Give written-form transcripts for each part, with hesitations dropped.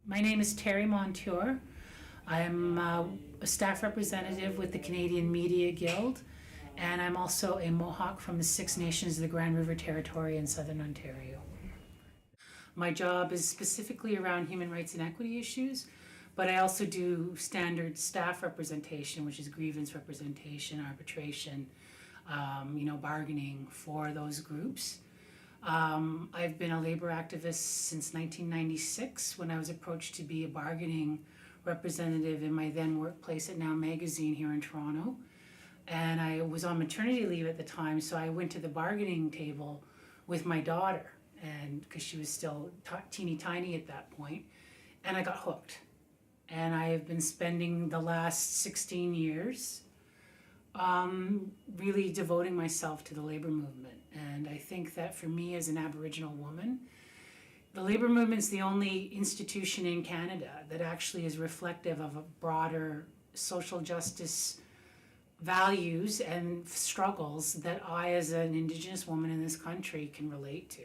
My name is Terry Montour. I'm a staff representative with the Canadian Media Guild, and I'm also a Mohawk from the Six Nations of the Grand River Territory in Southern Ontario. My job is specifically around human rights and equity issues, but I also do standard staff representation, which is grievance representation, arbitration, bargaining for those groups. I've been a labor activist since 1996 when I was approached to be a bargaining representative in my then workplace at Now Magazine here in Toronto. And I was on maternity leave at the time, so I went to the bargaining table with my daughter, and because she was still teeny tiny at that point, and I got hooked. And I have been spending the last 16 years really devoting myself to the labor movement. And I think that for me as an Aboriginal woman, the labor movement is the only institution in Canada that actually is reflective of a broader social justice values and struggles that I, as an Indigenous woman in this country, can relate to.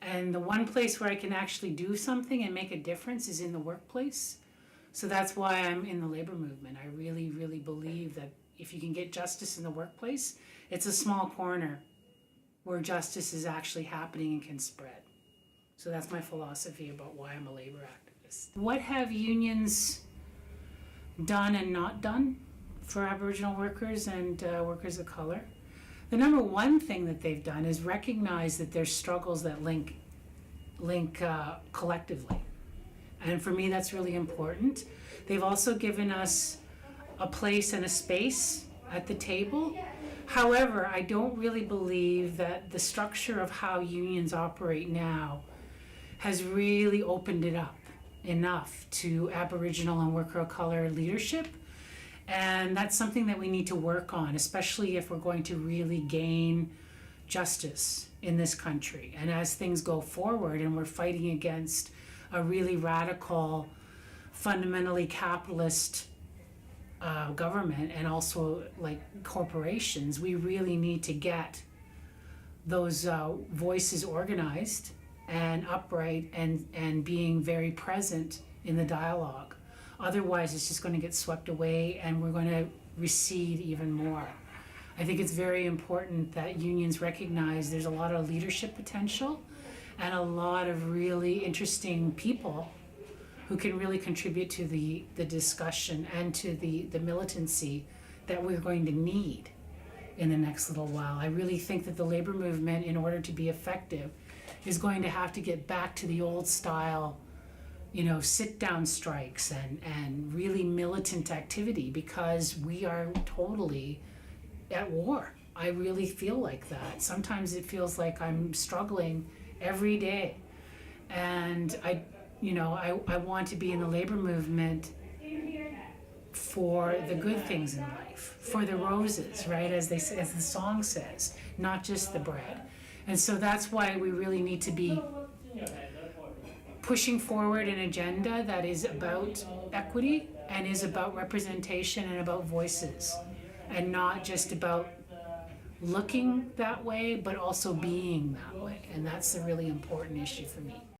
And the one place where I can actually do something and make a difference is in the workplace. So that's why I'm in the labor movement. I really, really believe that if you can get justice in the workplace, it's a small corner where justice is actually happening and can spread. So that's my philosophy about why I'm a labor activist. What have unions done and not done for Aboriginal workers and workers of color? The number one thing that they've done is recognize that there's struggles that link collectively. And for me, that's really important. They've also given us a place and a space at the table. However, I don't really believe that the structure of how unions operate now has really opened it up enough to Aboriginal and worker of color leadership. And that's something that we need to work on, especially if we're going to really gain justice in this country. And as things go forward and we're fighting against a really radical, fundamentally capitalist government and also like corporations, we really need to get those voices organized and upright and being very present in the dialogue. Otherwise, it's just going to get swept away and we're going to recede even more. I think it's very important that unions recognize there's a lot of leadership potential and a lot of really interesting people who can really contribute to the discussion and to the militancy that we're going to need in the next little while. I really think that the labor movement, in order to be effective, is going to have to get back to the old style, sit-down strikes and really militant activity, because we are totally at war. I really feel like that. Sometimes it feels like I'm struggling every day. And I want to be in the labor movement for the good things in life, for the roses, right? As the song says, not just the bread. And so that's why we really need to be pushing forward an agenda that is about equity and is about representation and about voices, and not just about looking that way, but also being that way. And that's a really important issue for me.